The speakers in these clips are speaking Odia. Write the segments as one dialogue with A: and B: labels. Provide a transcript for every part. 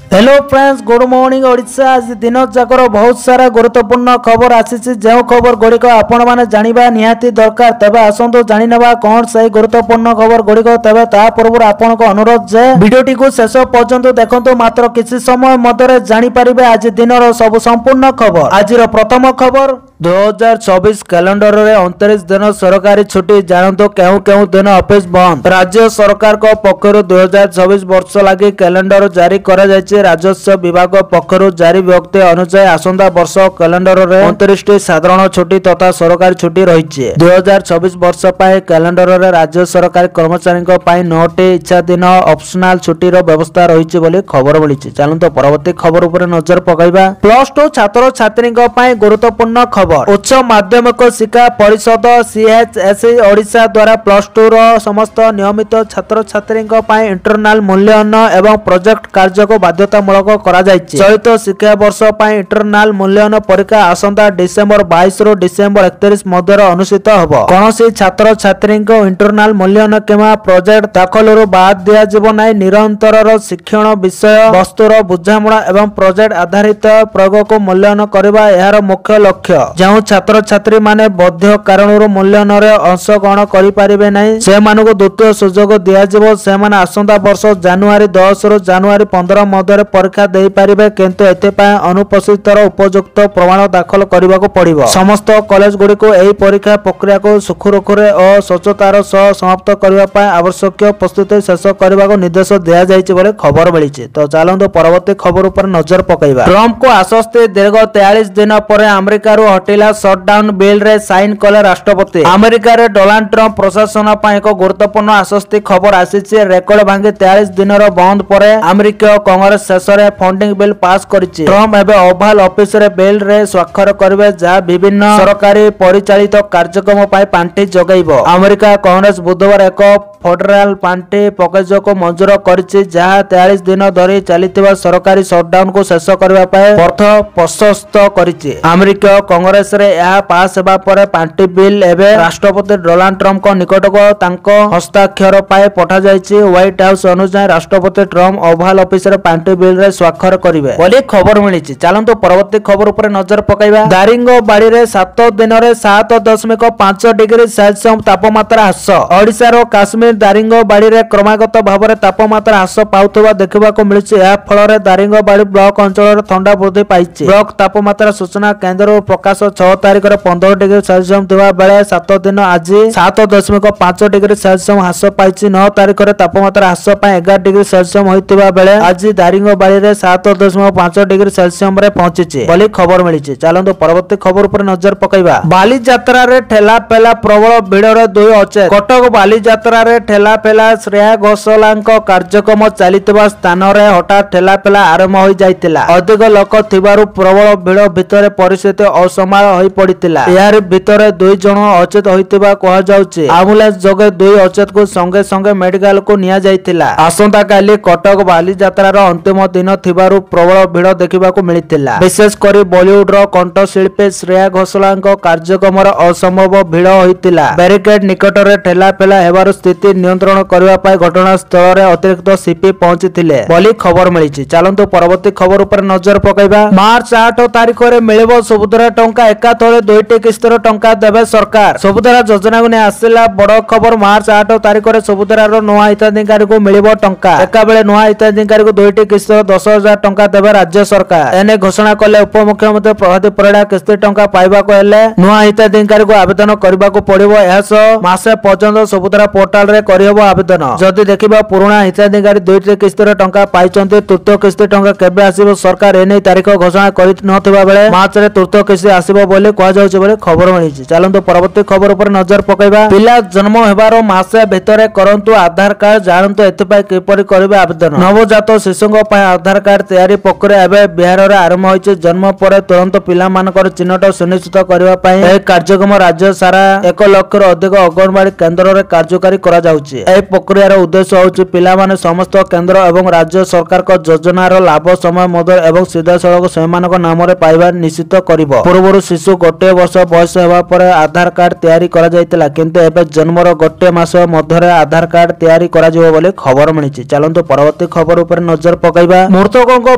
A: Hello friends, good morning Odisha. आज दिन जाकर बहुत सारा गुरुत्वपूर्ण खबर आसी जो खबर गुड़िक आपण मैंने जाना निहाती दरकार। तेबे आसतु जानिनेबा कौन सही गुरुत्वपूर्ण खबर गुड़िक। तेबे ता पूर्व आपण को अनुरोध जे वीडियोटी को शेष पर्यंत देखंतु। मात्र किसी समय मध्य जानिपारे आज दिन सब संपूर्ण खबर। आज प्रथम खबर 2024 कैलेंडर रे 29 दिन सरकारी छुट्टी। जानतो केउ केउ दिन ऑफिस बंद। राज्य सरकार को पक्षरु 2024 वर्ष लगी कैलेंडर जारी करा जायछि। राजस्व विभाग पक्षरु जारी विज्ञप्ति अनुसार आसंता वर्ष कैलेंडर रे 29 टी साधारण छुट्टी तथा सरकारी छुट्टी रहिछि। 2024 वर्ष पाए कैलेंडर रे राज्य सरकारी कर्मचारी को पाए 9 टी इच्छा दिन ऑप्शनल छुट्टी रो व्यवस्था रहिछि बोली खबर मिलिछि। चलंतो परवर्ती खबर ऊपर नजर पकाइबा। प्लस 2 छात्र छात्री को पाए गुरुत्वपूर्ण खबर। उच्च माध्यमिक शिक्षा परिषद सीएचएसई ओडिशा द्वारा प्लस 2 रो समस्त नियमित छात्र छात्री को पाए इंटरनल मूल्यांकन एवं प्रोजेक्ट कार्य को बाध्यतामूलक करा जायछि। चलित शिक्षा वर्ष पाए इंटरनल मूल्यांकन परीक्षा आसंता डिसेंबर 22 रु डिसेंबर 31 मध्य अनुष्ठित हबो। कोनोसी छात्र छात्री को इंटरनल मूल्यांकन केमा प्रोजेक्ट दाखल रु बाद दिया जीव नै। निरंतर शिक्षण विषय वस्तुर बुझामणा एवं प्रोजेक्ट आधारित प्रयोग को मूल्यांकन करबा यार मुख्य लक्ष्य। जो छात्र छात्री माने बध्य कारण मूल्यांकन रे अंशग्रहण करि पारिबे नै से मानको द्वितीय सुযোଗ दिया जीवो। से माने आसंता वर्ष जनवरी 10 रु जनवरी 15 मध्य परीक्षा दे पारिबे, किंतु एते पय अनुपस्थितर उपयुक्त प्रमाण दाखल करबाको पड़िबो। समस्त कॉलेज गुडी को एही परीक्षा प्रक्रिया को सुखरुखुरे और स्वच्छतार सह समाप्त करबा पय आवश्यक प्रस्तुति शेष करबाको निर्देश दिया जायछि बोले खबर मिलिछि। तो चलंतो परवर्ती खबर ऊपर नजर पकाइबा। ट्रम्प को आश्वस्ति दीर्घ 43 दिन पर अमेरिका रो हटिला शटडाउन बिल रे साइन कले राष्ट्रपति। अमेरिका रे डोनाल्ड ट्रम्प प्रशासन पर एक गुरुत्वपूर्ण आश्वस्ति खबर आसीछि। रेकर्ड भांगी 43 दिन रो बंद परे अमेरिका कांग्रेस शेष रे फंडिंग बिल पास करिछि। ट्रम्प एबे ओवाल ऑफिस रे बिल रे स्वाक्षर करबे, जा विभिन्न सरकारी परिचालित कार्यक्रम पाई पांठी जगाइबो। अमेरिका कांग्रेस बुधवार एक फेडरल पांठी पैकेज को मंजूर करिछि, जहा 43 दिन धरि चलितबा सरकारी शटडाउन को शेष करबा पाए अर्थ प्रशस्त करिछि। अमेरिका कांग्रेस रे यह पास हेबा परे पांठी बिल एबे राष्ट्रपति डोनाल्ड ट्रम्प को निकट को तांको हस्ताक्षर पाए पठा जायछि। व्हाइट हाउस अनुसार राष्ट्रपति ट्रम्प ओवाल ऑफिस रे पांठी बिल रे स्वाक्षर करिवे बोली खबर मिलिछि। चलंतो परवर्ती खबर ऊपर नजर पकाइबा। दारिंगबाड़ी रे 7 दिन रे 7.5 डिग्री सेल्सियस तापमात्रा ह्रास। ओडिसा रो काश्मीर दारिंगबाड़ी रे क्रमागत भाबरे तापमात्रा ह्रास पाउथबा देखिबा को मिलिछि। या फल रे दारिंगबाड़ी ब्लॉक अंचल रे ठंडा वृद्धि पाइछि। ब्लॉक तापमात्रा सूचना केंद्र प्रकाश 6 तारिख रे 15 डिग्री सेल्सियस थिबा बेले 7 दिन आज 7.5 डिग्री सेल्सियस ह्रास पाइछि। 9 तारिख रे तापमात्रा ह्रास पाए 11 डिग्री सेल्सियस होइतिबा बेले आज दारिंगबाड़ी रे 7.5 डिग्री सेल्सियस रे पहुंचिछि बोली खबर मिलिछि। चलंतो परवर्ती खबर ऊपर नजर पकाइबा। बाली यात्रा रे ठेला पेला प्रबल भीड़ रे 2 अचेत। कटक बाली यात्रा रे ठेला पेला श्रेया घोषालଙ୍କ कार्यक्रम चलितबा स्थान रे हठात ठेला पेला आरंभ होई जायतिला। अधिक लोक थिबारु प्रबल भीड़ भितरे परिस्थिति असमाल होई पड़ितिला। यार भितरे 2 जण अचेत होइतिबा कहा जाउछि। एम्बुलेंस जगे 2 अचेत को संगे संगे मेडिकल को निया जायतिला। आसंता काली कटक बाली यात्रा रो अंतिम दिन थिबारु प्रबल भीड़ देखिबा को मिलितिला। विशेष करी बॉलीवुड रो कंठशिल्पी श्रेया घोषालଙ୍କ कार्यक्रम रो असंभव भीड़ होइतिला। बैरिकेड निकट रे ठेला पेला हेबार स्थिति नियंत्रण करबा पाए घटना स्थल रे अतिरिक्त सीपी पहुंचीथिले बोली खबर मिलिछि। चलंतो परवर्ती खबर ऊपर नजर पकाइबा। मार्च 8 तारिख रे मिलिबो सुभद्रा टंका। एकाथरे 2टी किस्तर टंका देबे सरकार। सुभद्रा योजना को ने आसिला बड़ खबर। मार्च 8 तारिख रे सुभद्रा रो नवा हिताधिकारी को मिलिबो टंका। एका बेले नवा हिताधिकारी को 2टी किस्तर 10,000 टंका देबे राज्य सरकार। एने घोषणा कले उपमुख्यमंत्री प्रभाती परिडा। किस्ती टंका पाइबा को हेले नवा हिताधिकारी को आवेदन करबा को पड़िबो। एहासो मासे पर्यंत सुभद्रा पोर्टल रे करियबो आवेदन। जदि देखिबा पुराना हिताधिकारी 2टी किस्तर टंका पाइचंती, तृतीय किस्ती टंका केबे आसीबो सरकार एने तारिख घोषणा करि नथिबा बेले मार्च रे तृतीय किस्ती आसीबो बोली कहा जाउछि बोली खबर मिलिछि। चलंतो परवर्ती खबर ऊपर नजर पकाइबा। पिला जन्म हेबारो मासे भितरे करंतु आधार कार्ड। जानंतु एथिपाई किपरि करिवे आवेदन। नवजात शिशुଙ୍କ ପାଇଁ आधार कार्ड तयारी प्रक्रिया एबे बिहार रे आरंभ होइछि। जन्म पर तुरंत पिला मानकर चिन्हट सुनिश्चित करबा ପାଇଁ ए कार्यक्रम राज्य सारा 1 लाख रो अधिक अंगनवाड़ी केंद्र रे कार्यकारी करा जाउछि। ए प्रक्रिया रो उद्देश्य होउछि पिला माने समस्त केंद्र एवं राज्य सरकार को योजना रो लाभ समय मदर एवं सीधा सड़क सेमानक नाम रे पाइबा निश्चित करिवो। पूर्वरु शिशु 1 वर्ष बयस हेबा पर आधार कार्ड तयारी करा जायतिला, किंतु एबे जन्मर 1 मास मध्य रे आधार कार्ड तयारी करा जिवो बोली खबर मिलिछि। चलंतु परवर्ती खबर ऊपर नजर पकाइबा। ପକାଇବା। ମୃତକଙ୍କ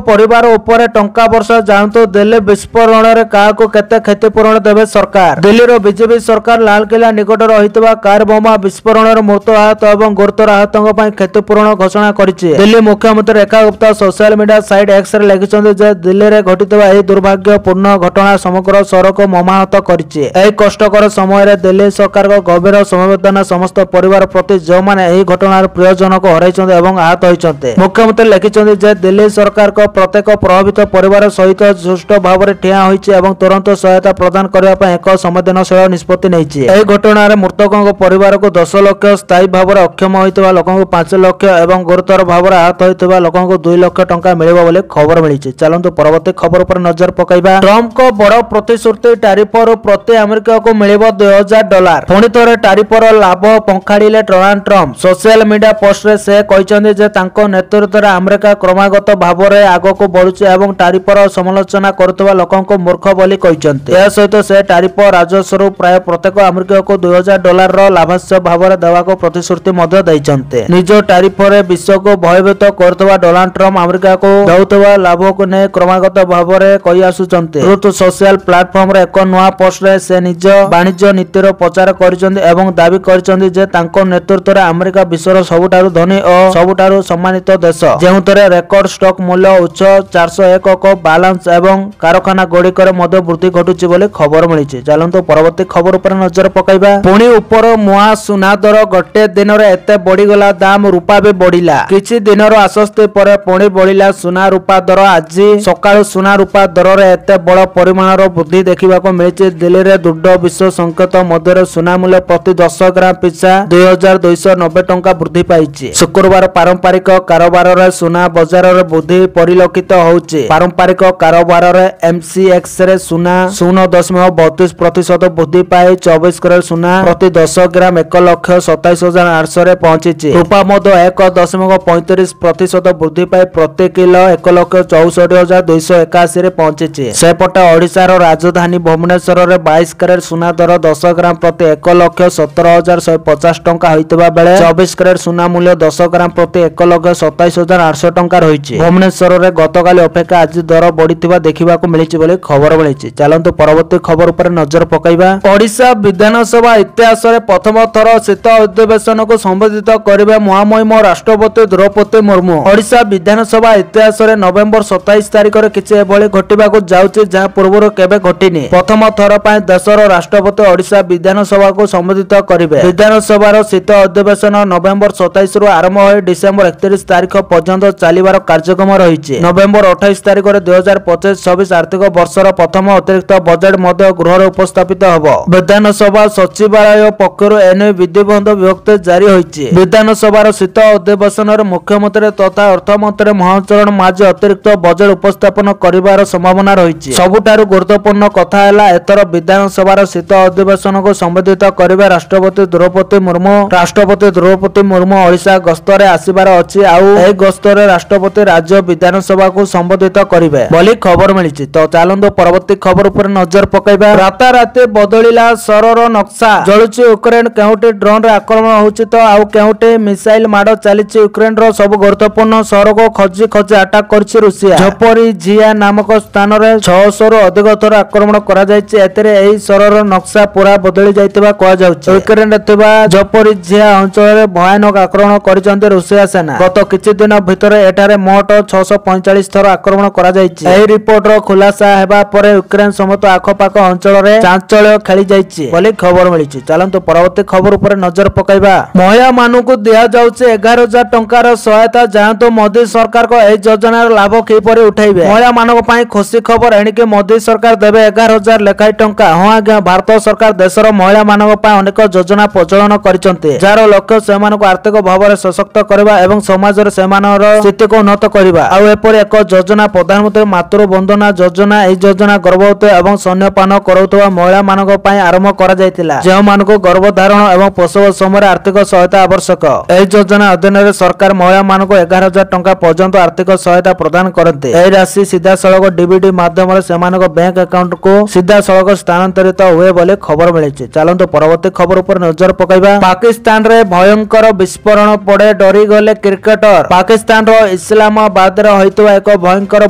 A: ପରିବାର ଉପରେ ଟଙ୍କା ବର୍ଷା ଜାଣନ୍ତୁ ଦିଲ୍ଲୀ ବିସ୍ଫୋରଣରେ କାହାକୁ କେତେ କ୍ଷତିପୂରଣ ଦେବେ ସରକାର। ଦିଲ୍ଲୀର ବିଜେପି ସରକାର ଲାଲକିଲ୍ଲା ନିକଟରେ ରହିଥିବା କାର ବୋମା ବିସ୍ଫୋରଣରେ ମୃତ ଆହତ ଏବଂ ଗୁରୁତର ଆହତଙ୍କ ପାଇଁ କ୍ଷତିପୂରଣ ଘୋଷଣା କରିଛି। ଦିଲ୍ଲୀ ମୁଖ୍ୟମନ୍ତ୍ରୀ Rekha Gupta social media site ଏକ୍ସରେ ଲେଖିଛନ୍ତି ଯେ ଦିଲ୍ଲୀରେ ଘଟିଥିବା ଏହି ଦୁର୍ଭାଗ୍ୟପୂର୍ଣ୍ଣ ଘଟଣା ସମଗ୍ର ସହରକୁ ମର୍ମାହତ କରିଛି। ଏହି କଷ୍ଟକର ସମୟରେ ଦିଲ୍ଲୀ ସରକାରଙ୍କ ଗଭୀର ସମବେଦନା ସମସ୍ତ ପରିବାର ପ୍ରତି ଯେଉଁମାନେ ଏହି ଘଟଣାର ପ୍ରିୟଜନକୁ ହରାଇଛନ୍ତି ଏବଂ ଆହତ ହୋଇଛନ୍ତି। ମୁଖ୍ୟମନ୍ତ୍ରୀ ଲେଖିଛନ୍ତି ଯେ ଦିଲ୍ଲୀ ସରକାରଙ୍କ ପ୍ରତ୍ୟେକ ପ୍ରଭାବିତ ପରିବାର ସହିତ ସୁଷ୍ଠୁ ଭାବରେ ଠିଆ ହୋଇଛି ଏବଂ ତୁରନ୍ତ ସହାୟତା ପ୍ରଦାନ କରିବା ପାଇଁ ଏକ ସମ୍ବେଦନଶୀଳ ନିଷ୍ପତ୍ତି ନେଇଛି। ଏହି ଘଟଣାରେ ମୃତକଙ୍କ ପରିବାରକୁ 10 ଲକ୍ଷ, ସ୍ଥାୟୀ ଭାବରେ ଅକ୍ଷମ ହୋଇଥିବା ଲୋକଙ୍କୁ 5 ଲକ୍ଷ ଏବଂ ଗୁରୁତର ଭାବରେ ଆହତ ହୋଇଥିବା ଲୋକଙ୍କୁ 2 ଲକ୍ଷ ଟଙ୍କା ମିଳିବ ବୋଲି ଖବର ମିଳିଛି। ଚାଲନ୍ତୁ ପରବର୍ତ୍ତୀ ଖବର ଉପରେ ନଜର ପକାଇବା। ଟ୍ରମ୍ପଙ୍କ ବଡ଼ ପ୍ରତିଶ୍ରୁତି ଟାରିଫରୁ ପ୍ରତି ଆମେରିକାକୁ ମିଳିବ $2000। ପୁଣି ଥରେ ଟାରିଫର ଲାଭ ପଙ୍ଖାଡ଼ିଲେ ଡୋନାଲ୍ଡ ଟ୍ରମ୍ପ। ସୋସିଆଲ ମିଡିଆ ପୋଷ୍ଟରେ ସେ କହିଛନ୍ତି ଯେ ତାଙ୍କ ନେତୃତ୍ୱରେ ଆମେରିକା କ୍ରମାଗତ ଭାବରେ ଆଗକୁ ବଢୁଛି ଏବଂ ଟାରିଫର ସମାଲୋଚନା କରୁଥିବା ଲୋକଙ୍କୁ ମୂର୍ଖ ବୋଲି କହିଛନ୍ତି। ଏହା ସହିତ ସେ ଟାରିଫ ରାଜସ୍ୱରୁ ପ୍ରାୟ ପ୍ରତ୍ୟେକ ଆମେରିକାକୁ $2000ର ଲାଭାଂଶ ଭାବରେ ଦେବାକୁ ପ୍ରତିଶ୍ରୁତି ମଧ୍ୟ ଦେଇଛନ୍ତି। ନିଜ ଟାରିଫରେ ବିଶ୍ୱକୁ ଭୟଭୀତ କରୁଥିବା ଡୋନାଲ୍ଡ ଟ୍ରମ୍ପ ଆମେରିକାକୁ ଦେଉଥିବା ଲାଭକୁ ନେଇ କ୍ରମାଗତ ଭାବରେ କହି ଆସୁଛନ୍ତି। ଟ୍ରୁଥ ସୋସିଆଲ ପ୍ଲାଟଫର୍ମରେ ଏକ ନୂଆ ପୋଷ୍ଟରେ ସେ ନିଜ ବାଣିଜ୍ୟ ନୀତିର ପ୍ରଚାର କରିଛନ୍ତି ଏବଂ ଦାବି କରିଛନ୍ତି ଯେ ତାଙ୍କ ନେତୃତ୍ୱରେ ଆମେରିକା ବିଶ୍ୱର ସବୁଠାରୁ ଧନୀ ଓ ସବୁଠାରୁ ସମ୍ମାନିତ ଦେଶ, ଯେଉଁଥିରେ ରେକର୍ଡ ଷ୍ଟକ୍ ମୂଲ୍ୟ ଉଚ୍ଚ 401 ବାଲାନ୍ସ ଏବଂ କାରଖାନା ଗୁଡ଼ିକରେ ମଧ୍ୟ ବୃଦ୍ଧି ଘଟୁଛି ବୋଲି ଖବର ମିଳିଛି। ଚାଲନ୍ତୁ ପରବର୍ତ୍ତୀ ଖବର ଉପରେ ନଜର ପକାଇବା। ପୁଣି ଉପର ମୁହାଁ ସୁନା ଦର ଗୋଟିଏ ଦିନରେ ଏତେ ବଢିଗଲା, ଦାମ ରୂପା ବି ବଢିଲା। କିଛି ଦିନର ଆଶ୍ୱସ୍ତି ପରେ ପୁଣି ବଢିଲା ସୁନା ରୂପା ଦର। ଆଜି ସକାଳୁ ସୁନା ରୂପା ଦରରେ ଏତେ ବଡ଼ ପରିମାଣର ବୃଦ୍ଧି ଦେଖିବାକୁ ମିଳିଛି। ଦିଲ୍ଲୀରେ ଦୃଢ ବିଶ୍ୱ ସଂକେତ ମଧ୍ୟରେ ସୁନା ମୂଲ୍ୟ ପ୍ରତି 10 ଗ୍ରାମ ପିଛା 2290 ଟଙ୍କା ବୃଦ୍ଧି ପାଇଛି। ଶୁକ୍ରବାର ପାରମ୍ପରିକ କାରବାରରେ ସୁନା ବଜାରରେ ବୃଦ୍ଧି ପରିଲକ୍ଷିତ ହେଉଛି। ପାରମ୍ପରିକ କାରବାରରେ MCXରେ ସୁନା 0.32% ବୃଦ୍ଧି ପାଇ 24 କ୍ୟାରେଟ ସୁନା ପ୍ରତି 10 ଗ୍ରାମ 1,27,800ରେ ପହଞ୍ଚିଛି। ରୂପା ମଧ୍ୟ 1.35% ବୃଦ୍ଧି ପାଇ ପ୍ରତି କିଲୋ 1,64,281ରେ ପହଞ୍ଚିଛି। ସେପଟେ ଓଡ଼ିଶାର ରାଜଧାନୀ ଭୁବନେଶ୍ୱରରେ 22 କ୍ୟାରେଟ ସୁନା ଦର 10 ଗ୍ରାମ ପ୍ରତି 1,17,150 ଟଙ୍କା ହୋଇଥିବା ବେଳେ 24 କ୍ୟାରେଟ ସୁନା ମୂଲ୍ୟ 10 ଗ୍ରାମ ପ୍ରତି 1,27,800 ଟଙ୍କା ରହିଛି। ଭୁବନେଶ୍ୱରରେ ଗତକାଲି ଅପେକ୍ଷା ଆଜି ଦର ବଢିଥିବା ଦେଖିବାକୁ ମିଳିଛି ବୋଲି ଖବର ମିଳିଛି। ଚାଲନ୍ତୁ ପରବର୍ତ୍ତୀ ଖବର ଉପରେ ନଜର ପକାଇବା। ଓଡ଼ିଶା ବିଧାନସଭା ଇତିହାସରେ ପ୍ରଥମ ଥର ଶୀତ ଅଧିବେଶନକୁ ସମ୍ବୋଧିତ କରିବେ ମହାମହିମ ରାଷ୍ଟ୍ରପତି ଦ୍ରୌପଦୀ ମୁର୍ମୁ। ଓଡ଼ିଶା ବିଧାନସଭା ଇତିହାସରେ ନଭେମ୍ବର 27 ତାରିଖରେ କିଛି ଏଭଳି ଘଟିବାକୁ ଯାଉଛି ଯାହା ପୂର୍ବରୁ କେବେ ଘଟିନି। ପ୍ରଥମ ଥର ପାଇଁ ଦେଶର ରାଷ୍ଟ୍ରପତି ଓଡ଼ିଶା ବିଧାନସଭାକୁ ସମ୍ବୋଧିତ କରିବେ। ବିଧାନସଭାର ଶୀତ ଅଧିବେଶନ ନଭେମ୍ବର 27ରୁ ଆରମ୍ଭ ହୋଇ ଡିସେମ୍ବର 31 ତାରିଖ ପର୍ଯ୍ୟନ୍ତ ଚାଲିବାର କାର୍ଯ୍ୟକ୍ରମ ରହିଛି। ନଭେମ୍ବର 28 ତାରିଖରେ 2025-26 ଆର୍ଥିକ ବର୍ଷର ପ୍ରଥମ ଅତିରିକ୍ତ ବଜେଟ୍ ମଧ୍ୟ ଗୃହରେ ଉପସ୍ଥାପିତ ହେବ। ବିଧାନସଭା ସଚିବାଳୟ ପକ୍ଷରୁ ଏନେଇ ବିଧିବଦ୍ଧ ବିଜ୍ଞପ୍ତି ଜାରି ହୋଇଛି। ବିଧାନସଭାର ଶୀତ ଅଧିବେଶନରେ ମୁଖ୍ୟମନ୍ତ୍ରୀ ତଥା ଅର୍ଥମନ୍ତ୍ରୀ ମନୋହର ମାଝୀ ଅତିରିକ୍ତ ବଜେଟ୍ ଉପସ୍ଥାପନ କରିବାର ସମ୍ଭାବନା ରହିଛି। ସବୁଠାରୁ ଗୁରୁତ୍ୱପୂର୍ଣ୍ଣ କଥା ହେଲା ଏଥର ବିଧାନସଭାର ଶୀତ ଅଧିବେଶନକୁ ସମ୍ବୋଧିତ କରିବେ ରାଷ୍ଟ୍ରପତି ଦ୍ରୌପଦୀ ମୁର୍ମୁ। ରାଷ୍ଟ୍ରପତି ଦ୍ରୌପଦୀ ମୁର୍ମୁ ଓଡ଼ିଶା ଗସ୍ତରେ ଆସିବାର ଅଛି। ଆଉ ଏହି ଗସ୍ତରେ ରାଷ୍ଟ୍ରପତି ରାଜ୍ୟ ବିଧାନସଭାକୁ ସମ୍ବୋଧିତ କରିବେ ବୋଲି ଖବର ମିଳିଛି। ତ ଚାଲନ୍ତୁ ପରବର୍ତ୍ତୀ ଖବର ଉପରେ ନଜର ପକାଇବା। ରାତାରାତି ବଦଳିଲା ସହରର ନକ୍ସା। ଜଳୁଛି ୟୁକ୍ରେନ। କେଉଁଠି ଡ୍ରୋନରେ ଆକ୍ରମଣ ହେଉଛି ତ ଆଉ କେଉଁଠି ମିସାଇଲ ମାଡ଼ ଚାଲିଛି। ୟୁକ୍ରେନର ସବୁ ଗୁରୁତ୍ୱପୂର୍ଣ୍ଣ ସହରକୁ ଖୋଜି ଖୋଜି ଆଟାକ କରିଛି ରୁଷିଆ। ଝପୋରିଝିଆ ନାମକ ସ୍ଥାନରେ 600ରୁ ଅଧିକ ଥର ଆକ୍ରମଣ କରାଯାଇଛି। ଏଥିରେ ଏହି ସହରର ନକ୍ସା ପୁରା ବଦଳି ଯାଇଥିବା କୁହାଯାଉଛି। ୟୁକ୍ରେନରେ ଥିବା ଝପୋରିଝିଆ ଅଞ୍ଚଳରେ ଭୟାନକ ଆକ୍ରମଣ କରିଛନ୍ତି ରୁଷିଆ ସେନା। ଗତ କିଛି ଦିନ ଭିତରେ ଏଠାରେ ମୋଟ 645 ଥର ଆକ୍ରମଣ କରାଯାଇଛି। ଏହି ରିପୋର୍ଟର ଖୁଲାସା ହେବା ପରେ ୟୁକ୍ରେନ ସମେତ ଆଖପାଖ ଅଞ୍ଚଳରେ ଚାଞ୍ଚଲ୍ୟ ଖେଳି ଯାଇଛି ବୋଲି ଖବର ମିଳିଛି। ଚାଲନ୍ତୁ ପରବର୍ତ୍ତୀ ଖବର ଉପରେ ନଜର ପକାଇବା। ମହିଳାମାନଙ୍କୁ ଦିଆଯାଉଛି 11,000 ଟଙ୍କାର ସହାୟତା। ଯାଆନ୍ତୁ ମୋଦି ସରକାରଙ୍କ ଏହି ଯୋଜନାର ଲାଭ କିପରି ଉଠାଇବେ। ମହିଳାମାନଙ୍କ ପାଇଁ ଖୁସି ଖବର। ଏଣିକି ମୋଦି ସରକାର ଦେବେ 11,000 ଲେଖାଏଁ ଟଙ୍କା। ହଁ ଆଜ୍ଞା, ଭାରତ ସରକାର ଦେଶର ମହିଳାମାନଙ୍କ ପାଇଁ ଅନେକ ଯୋଜନା ପ୍ରଚଳନ କରିଛନ୍ତି, ଯାହାର ଲକ୍ଷ୍ୟ ସେମାନଙ୍କୁ ଆର୍ଥିକ ଭାବରେ ସଶକ୍ତ କରିବା ଏବଂ ସମାଜରେ ସେମାନଙ୍କର ସ୍ଥିତିକୁ ଉନ୍ନତ କରିବା। ଆଉ ଏପରି ଏକ ଯୋଜନା ପ୍ରଧାନମନ୍ତ୍ରୀ ମାତୃ ବନ୍ଦନା ଯୋଜନା। ଏହି ଯୋଜନା ଗର୍ଭବତୀ ଏବଂ ସ୍ତନ୍ୟପାନ କରାଉଥିବା ମହିଳାମାନଙ୍କ ପାଇଁ ଆରମ୍ଭ କରାଯାଇଥିଲା, ଯେଉଁମାନଙ୍କୁ ଗର୍ଭଧାରଣ ଏବଂ ପ୍ରସବ ସମୟରେ ଆର୍ଥିକ ସହାୟତା ଆବଶ୍ୟକ। ଏହି ଯୋଜନା ଅଧୀନରେ ସରକାର ମହିଳାମାନଙ୍କୁ 11,000 ଟଙ୍କା ପର୍ଯ୍ୟନ୍ତ ଆର୍ଥିକ ସହାୟତା ପ୍ରଦାନ କରନ୍ତି। ଏହି ରାଶି ସିଧାସଳଖ ଡିବିଟି ମାଧ୍ୟମରେ ସେମାନଙ୍କ ବ୍ୟାଙ୍କ ଆକାଉଣ୍ଟକୁ ସିଧାସଳଖ ସ୍ଥାନାନ୍ତରିତ ହୁଏ ବୋଲି ଖବର ମିଳିଛି। ଚାଲନ୍ତୁ ପରବର୍ତ୍ତୀ ଖବର ଉପରେ ନଜର ପକାଇବା। ପାକିସ୍ତାନରେ ଭୟଙ୍କର ବିସ୍ଫୋରଣ ପଡ଼େ ଡରିଗଲେ କ୍ରିକେଟର। ପାକିସ୍ତାନର ଇସଲାମାବାଦରେ ହୋଇଥିବା ଏକ ଭୟଙ୍କର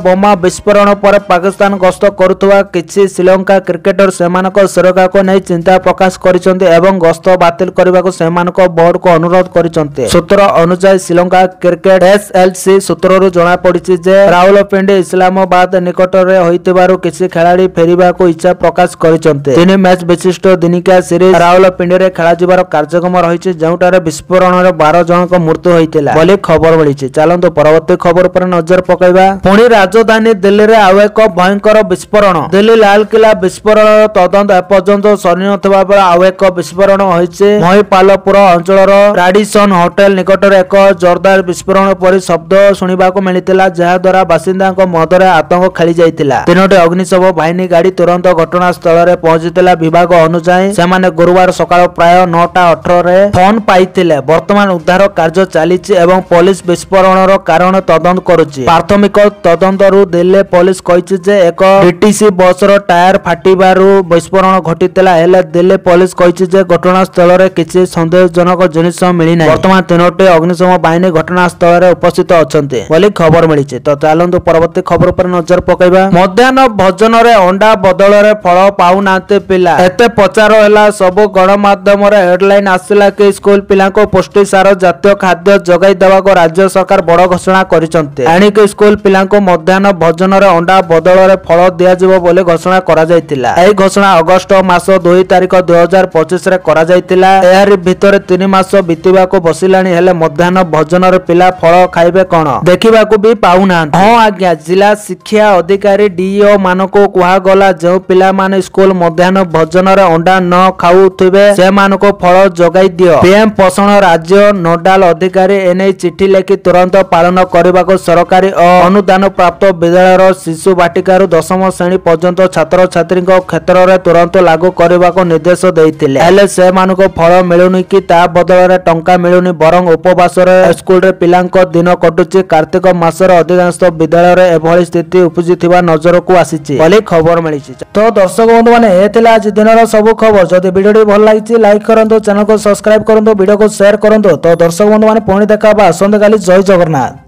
A: ବୋମା ବିସ୍ଫୋରଣ ପରେ ପାକିସ୍ତାନ ଗସ୍ତ କରୁଥିବା କିଛି ଶ୍ରୀଲଙ୍କା କ୍ରିକେଟର ସେମାନଙ୍କ ସୁରକ୍ଷାକୁ ନେଇ ଚିନ୍ତା ପ୍ରକାଶ କରିଛନ୍ତି ଏବଂ ଗସ୍ତ ବାତିଲ କରିବାକୁ ସେମାନଙ୍କ ବୋର୍ଡକୁ ଅନୁରୋଧ କରିଛନ୍ତି। ସୂତ୍ର ଅନୁଯାୟୀ ଶ୍ରୀଲଙ୍କା କ୍ରିକେଟ SLC ସୂତ୍ରରୁ ଜଣାପଡ଼ିଛି ଯେ ରାଓଲପିଣ୍ଡି ଇସଲାମାବାଦ ନିକଟରେ ହୋଇଥିବାରୁ କିଛି ଖେଳାଳି ଫେରିବାକୁ ଇଚ୍ଛା ପ୍ରକାଶ କରିଛନ୍ତି। 3 ମ୍ୟାଚ ବିଶିଷ୍ଟ ଦିନିକିଆ ସିରିଜ ରାଓଲପିଣ୍ଡିରେ ଖେଳାଯିବାର କାର୍ଯ୍ୟକ୍ରମ ରହିଛି, ଯେଉଁଠାରେ ବିସ୍ଫୋରଣରେ 12 ଜଣଙ୍କ ମୃତ୍ୟୁ ହୋଇଥିଲା ବୋଲି ଖବର ମିଳିଛି। ଚାଲନ୍ତୁ ପରବର୍ତ୍ତୀ ଖବର ଉପରେ ନଜର ପକାଇବା। ପୁଣି ରାଜଧାନୀ ଦିଲ୍ଲୀରେ ଆଉ ଏକ ଭୟଙ୍କର ବିସ୍ଫୋରଣ। ଦିଲ୍ଲୀ ଲାଲକିଲ୍ଲା ବିସ୍ଫୋରଣର ତଦନ୍ତ ଏପର୍ଯ୍ୟନ୍ତ ସରିନଥିବା ବେଳେ ଆଉ ଏକ ବିସ୍ଫୋରଣ ହୋଇଛି। ମହିପାଲପୁର ଅଞ୍ଚଳର ରାଡିସନ ହୋଟେଲ ନିକଟରେ ଏକ ଜୋରଦାର ବିସ୍ଫୋରଣ ପରି ଶବ୍ଦ ଶୁଣିବାକୁ ମିଳିଥିଲା, ଯାହାଦ୍ୱାରା ବାସିନ୍ଦାଙ୍କ ମଧ୍ୟରେ ଆତଙ୍କ ଖେଳି ଯାଇଥିଲା। 3ଟି ଅଗ୍ନିଶମ ବାହିନୀ ଗାଡ଼ି ତୁରନ୍ତ ଘଟଣାସ୍ଥଳରେ ପହଞ୍ଚିଥିଲା। ବିଭାଗ ଅନୁଯାୟୀ ସେମାନେ ଗୁରୁବାର ସକାଳ ପ୍ରାୟ 9:18ରେ ଫୋନ ପାଇଥିଲେ। ବର୍ତ୍ତମାନ ଉଦ୍ଧାର କାର୍ଯ୍ୟ ଚାଲିଛି ଏବଂ ପୋଲିସ ବିସ୍ଫୋରଣର କାରଣ ତଦନ୍ତ କରୁଛି। ପ୍ରାଥମିକ ତଦନ୍ତରୁ ଦିଲ୍ଲୀ ପୋଲିସ କହିଛି ଯେ ଏକ DTC ବସର ଟାୟାର ଫାଟିବାରୁ ବିସ୍ଫୋରଣ ଘଟିଥିଲା, ହେଲେ ଦିଲ୍ଲୀ ପୋଲିସ କହିଛି ଯେ ଘଟଣାସ୍ଥଳରେ କିଛି ସନ୍ଦେହଜନକ ଜିନିଷ ମିଳିନାହିଁ। ବର୍ତ୍ତମାନ 3ଟି ଅଗ୍ନିଶମ ବାହିନୀ ଘଟଣାସ୍ଥଳରେ ଉପସ୍ଥିତ ଅଛନ୍ତି ବୋଲି ଖବର ମିଳିଛି। ତ ଚାଲନ୍ତୁ ପରବର୍ତ୍ତୀ ଖବର ଉପରେ ନଜର ପକାଇବା। ମଧ୍ୟାହ୍ନ ଭୋଜନରେ ଅଣ୍ଡା ବଦଳରେ ଫଳ ପାଉନାହାନ୍ତି ପିଲା, ଏତେ ପ୍ରଚାର ହେଲା। ସବୁ ଗଣମାଧ୍ୟମରେ ହେଡଲାଇନ ଆସିଲା କି ସ୍କୁଲ ପିଲାଙ୍କୁ ପୁଷ୍ଟିସାର ଜାତୀୟ ଖାଦ୍ୟ ଯୋଗାଇ ଦେବାକୁ ରାଜ୍ୟ ସରକାର ବଡ଼ ଘୋଷଣା କରିଛନ୍ତି। ଏଣିକି ସ୍କୁଲ ପିଲାଙ୍କୁ ମଧ୍ୟାହ୍ନ ଭୋଜନରେ ଅଣ୍ଡା ବଦଳରେ ଫଳ ଦିଆଯିବ ବୋଲି ଘୋଷଣା କରାଯାଇଥିଲା। ଏହି ଘୋଷଣା ଅଗଷ୍ଟ ମାସ 2 ତାରିଖ 2025ରେ କରାଯାଇଥିଲା। ଏହାରି ଭିତରେ 3 ମାସ ବିତିବାକୁ ବସିଲାଣି, ହେଲେ ମଧ୍ୟାହ୍ନ ଭୋଜନରେ ପିଲା ଫଳ ଖାଇବେ କଣ ଦେଖିବାକୁ ବି ପାଉନାହାନ୍ତି। ହଁ ଆଜ୍ଞା, ଜିଲ୍ଲା ଶିକ୍ଷା ଅଧିକାରୀ DEO ମାନଙ୍କୁ କୁହାଗଲା ଯେଉଁ ପିଲାମାନେ ସ୍କୁଲ ମଧ୍ୟାହ୍ନ ଭୋଜନରେ ଅଣ୍ଡା ନ ଖାଉଥିବେ ସେମାନଙ୍କୁ ଫଳ ଯୋଗାଇ ଦିଅ। PM ପୋଷଣ ରାଜ୍ୟ ନୋଡାଲ ଅଧିକାରୀ ଏନେଇ ଚିଠି ଲେଖି ତୁରନ୍ତ ପାଳନ କରିବାକୁ ସରକାରୀ ଓ ଅନୁଦାନ ପ୍ରାପ୍ତ ବିଦ୍ୟାଳୟର ଶିଶୁ ବାଟିକାରୁ 10ମ ଶ୍ରେଣୀ ପର୍ଯ୍ୟନ୍ତ ଛାତ୍ରଛାତ୍ରୀଙ୍କ କ୍ଷେତ୍ରରେ ତୁରନ୍ତ ଲାଗୁ କରିବାକୁ ନିର୍ଦ୍ଦେଶ ଦେଇଥିଲେ। ହେଲେ ସେମାନଙ୍କୁ ଫଳ ମିଳୁନି କି ତା ବଦଳରେ ଟଙ୍କା ମିଳୁନି, ବରଂ ଉପବାସରେ ସ୍କୁଲରେ ପିଲାଙ୍କ ଦିନ କଟୁଛି। କାର୍ତ୍ତିକ ମାସରେ ଅଧିକାଂଶ ବିଦ୍ୟାଳୟରେ ଏଭଳି ସ୍ଥିତି ଉପୁଜିଥିବା ନଜରକୁ ଆସିଛି ବୋଲି ଖବର ମିଳିଛି। ତ ଦର୍ଶକ ବନ୍ଧୁମାନେ, ଏ ଥିଲା ଆଜି ଦିନର ସବୁ ଖବର। ଯଦି ଭିଡ଼ିଓଟି ଭଲ ଲାଗିଛି ଲାଇକ୍ କରନ୍ତୁ, ଚ୍ୟାନେଲକୁ ସବସ୍କ୍ରାଇବ କରନ୍ତୁ, ଭିଡ଼ିଓକୁ ସେୟାର କରନ୍ତୁ। ତ ଦର୍ଶକ ବନ୍ଧୁମାନେ, ପୁଣି ଦେଖା ହେବା ଆସନ୍ତାକାଲି। ଜୟ ଜଗନ୍ନାଥ।